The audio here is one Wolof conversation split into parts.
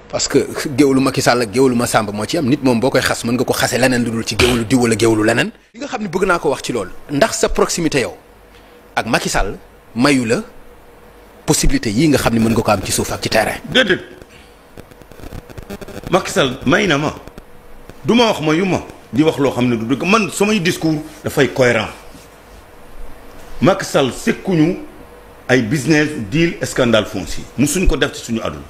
parce que géwlu Macky Sall ak géwlu Massamba moo ci am nit moom boo koy xas mën nga ko xase leneen lu dul ci géwlu diw wala géwlu leneen. li nga xam ne bëgg naa ko wax ci loolu. ndax sa proximité yow ak Macky Sall mayu la possibilité yii nga xam ne mën nga ko am ci suuf ak ci terrain. déedéet Macky Sall may na ma du ma wax ma yu ma di wax loo xam ne du dëgg man samay discours dafay cohérent Macky Sall sekkuñu ay business deal scandale foncier musuñ ko def ci suñu àdduna.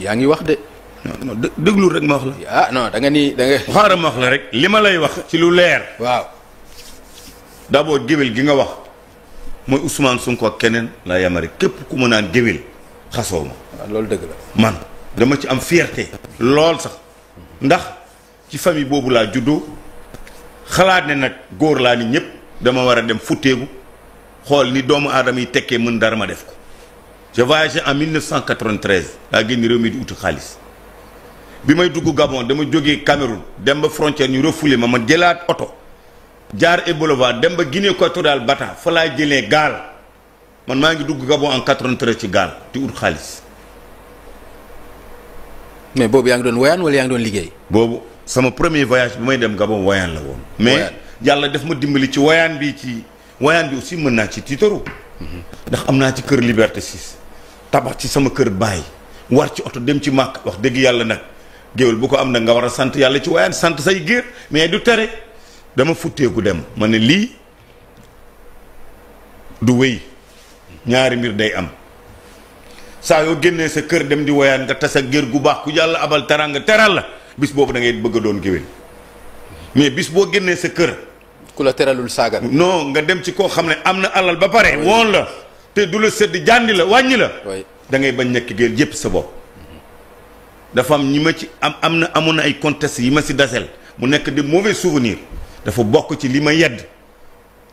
yaa ngi wax de. non déglu rek ma wax la. ah non da nga ni da nga. xaaral ma wax la rek li ma lay wax ci lu leer. waaw. d'abord géwél gi nga wax mooy Ousmane Sonko ak keneen laa yamari képp ku ma naan géwél xasoo ma. waaw loolu dëgg la. man dama ci am fierté. lool sax ndax ci famille boobu laa juddoo xalaat ne nag góor laa ni ñëpp dama war a dem futteegu xool ni doomu aadama yi tekkee mën dara ma def ko. j'ai voyagé en 1993 laa génn réew mi di uti xaalis bi may dugg Gabon dama jógee Cameroun dem ba frontière ñu refoulé ma jëlaat oto jaar et boulevard dem ba Guinée équatoriale Bata fa laa jëlee gaal man maa ngi dugg Gabon en 93 ci gaal di ut xaalis. mais boobu yaa ngi doon woyaan wala yaa ngi doon liggéey. boobu sama premier voyage bi may dem Gabon woyaan la woon. mais yàlla def ma dimbali ci woyaan bi aussi mën naa ci tiitaru. ndax am naa ci kër Liberté 6 tabax ci sama kër baay war ci oto dem ci màkk wax dëgg yàlla nag géwél bu ko am nag nga war a sant yàlla ci wayaan sant say géer mais du tere dama futteeku dem ma ne lii du wéy ñaari mbir day am saa yoo génnee sa kër dem di wayaan nga tas ak géer gu baax ku yàlla abal teranga teral la bis boobu da ngay bëgg a doon géwél mais bis boo génnee sa kër ku la teralul saaga. non nga dem ci koo xam ne am na alal ba pare woon la te du la sëdd jàndi la wàññi la da ngay bañ nekk géer yépp sa bopp dafa am ñi ma ci amoon na ay contestes yi ma si dasel mu nekk de mauvais souvenirs dafa bokk ci li ma yedd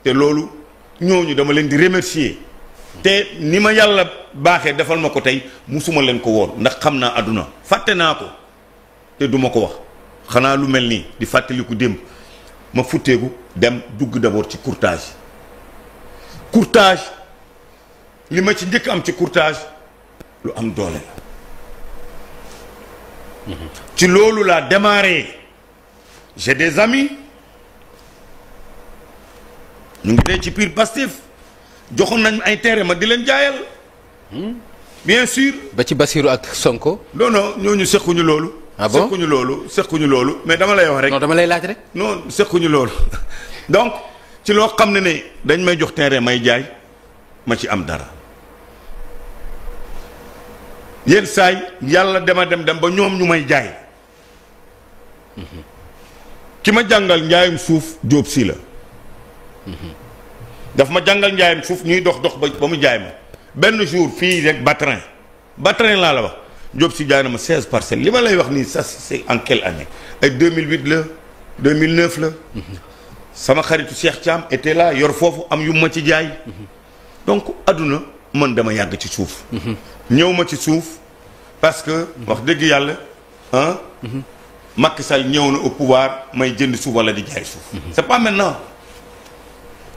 te loolu ñooñu dama leen di remercier te ni ma yàlla baaxee defal ma ko tey musuma leen ko woon ndax xam naa àdduna fàtte naa ko te duma ko wax xanaa lu mel nii di fàttaliku démb ma futteeku dem dugg d'abord ci courtage li ma ci njëkk am ci courtage lu am doole la ci loolu laa démarré j'ai des amis ñu ngi dee ci biir Pastef joxoon nañ ay terrain ma di leen jaayal bien sûr ba ci Bassirou ak Sonko. non ñooñu sequñu loolu. ah bon sequñu loolu mais dama lay wax rek. non dama lay laaj rek. non sequñu loolu donc ci loo xam ne dañ may jox terrain may jaay ma ci am dara yenn saay yàlla dem ba ñoom ñu may jaay ki ma jàngal njaayum suuf Jóob si la daf ma jàngal njaayum suuf ñuy dox ba mu jaay ma benn jour fii rek Batrin laa la wax Jóob si jaay na ma 16 parcelles li ma lay wax nii ça c'est en quelle année ay 2008 la 2009 la sama xaritu Cheikh Thiam était là yor foofu am yu ma ci jaay donc adduna man dama yàgg ci suuf ñëw ma ci suuf parce que wax dëgg yàlla Macky Sall ñëw na au pouvoir may jënd suuf wala di jaay suuf c'est pas maintenant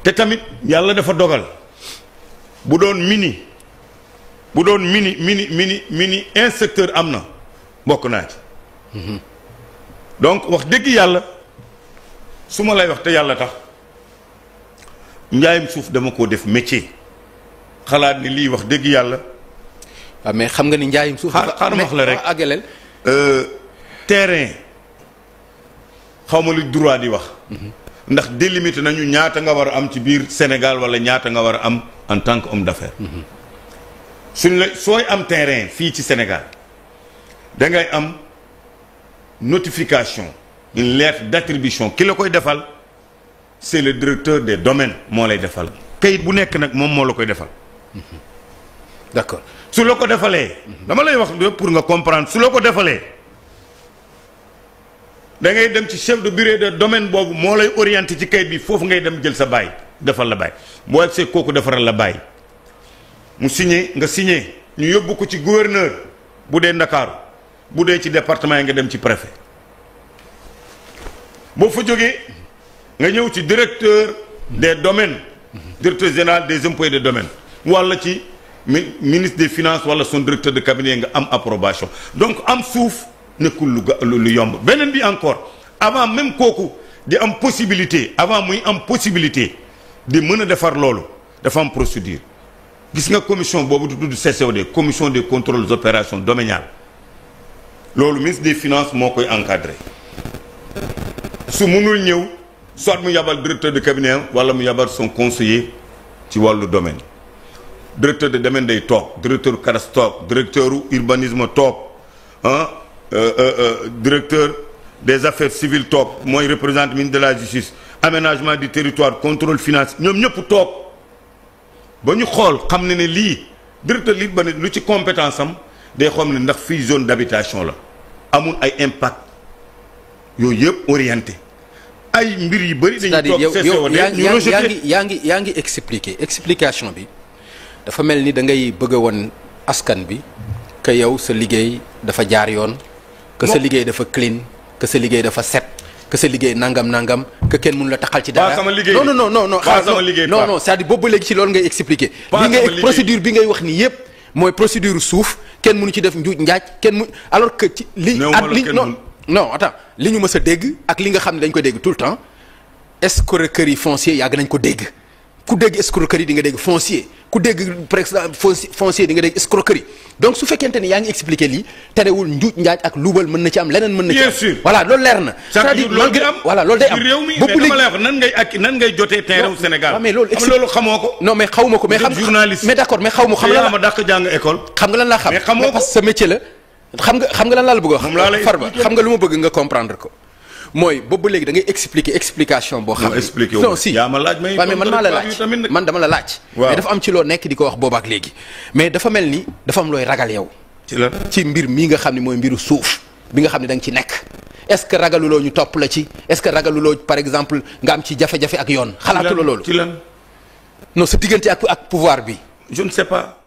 te tamit yàlla dafa dogal bu doon mini inspecteur am na bokk naa ci donc wax dëgg yàlla su ma lay wax te yàlla tax njaayum suuf dama ko def métier xalaat ni lii wax dëgg yàlla. waaw mais xam nga ni njaayum suuf. xaaral ma wax la rek àggaleel terrain xaw ma lu droit di wax. ndax délimité nañu ñaata nga war a am ci biir Sénégal wala ñaata nga war a am en tant que homme d'affaires. sooy am terrain fii ci Sénégal da ngay am notification une lettre d'attribution ki la koy defal c'est le directeur des domaines moo lay defal kayit bu nekk nag moom moo la koy defal. d'accord su la ko defalee. dama lay wax pour nga comprendre su la ko defalee da ngay dem ci chef de bureau de domaine boobu moo lay orienté ci kayit bi foofu ngay dem jël sa baay defal la baay boo agsee kooku defaral la baay mu signé nga signé ñu yóbbu ko ci gouverneur bu dee Ndakaaru bu dee ci département yi nga dem ci préfet boo fa jógee nga ñëw ci directeur des domaines directeur général des impôts et des domaines walla ci ministre des finances wala son directeur de cabinet nga am approbation donc am suuf nekkul lu yomb beneen bi encore avant même kooku di am possibilité avant muy am possibilité di mën a defar loolu dafa am procédure gis nga commission boobu du tudd CCOD commission des contrôles opérations domaniales loolu ministre des finances moo koy encadré su mënul ñëw soit mu yabal directeur de cabinet wala mu yabal son conseiller ci wàllu domaine directeur de domaine day toog directeur cadastre toog directeur urbanisme toog directeur des affaires civiles toog mooy représente ministre de la justice aménagement du territoire contrôle finance ñoom ñëpp toog ba ñu xool xam ne lii directeur urbanisme lu ci compétence am day xam ne ndax fii zone d'habitation la amul ay impact yooyu yëpp orienté ay mbir yu bëri. dañuy toog yow yaa ngi explication bi dafa mel ni da ngay bëgg a woon askan bi que yow sa liggéey dafa jaar yoon. que sa liggéey dafa clean que sa liggéey dafa set. que sa liggéey nangam que kenn mënu la taxal ci dara. non c'est-à-dire boobu ba léegi ci loolu ngay expliquer. procédure bi ngay wax nii yëpp mooy procédure suuf kenn mënu ci def njuuj njaaj kenn mu alors que ci non attends li ñu mës a dégg ak li nga xam ne dañ ko dégg tout le temps escroquerie foncier yàgg nañ ko dégg ku dégg escroquerie di nga dégg foncier ku dégg par exemple foncier di nga dégg escroquerie donc su fekkente ni yaa ngi expliquer lii terewul njuuj njaaj ak luubal mën na ci am leneen mën na ci am. bien sûr voilà loolu leer na. c'est-à-dire loolu day am voilà loolu day am. réew mi mais dama lay wax nan ngay jotee terrain Sénégal. waaw mais loolu xamoo ko. non mais xaw ma ko mais xam journaliste mais d'accord mais xaw ma xam la ma dàq jàng école. xam nga lan laa xam mais xamoo ko parce que sa métier la. xam nga lan laa la bëgg a wax. Farba xam nga lu ma bëgg nga comprendre ko. mooy boobu léegi da ngay explication boo xam ne non si yaa ma laaj mais man maa la laaj man dama la laaj. mais dafa am ci loo nekk di ko wax boobaak léegi mais dafa mel ni dafa am looy ragal yow. ci mbir mii nga xam ne mooy mbiru suuf bi nga xam ne da nga ci nekk. est-ce que ragaluloo ñu topp la ci est-ce que ragaluloo par exemple nga am ci jafe-jafe ak yoon. xalaatuloo loolu ci lan non sa diggante ak pouvoir bi. je ne sais pas.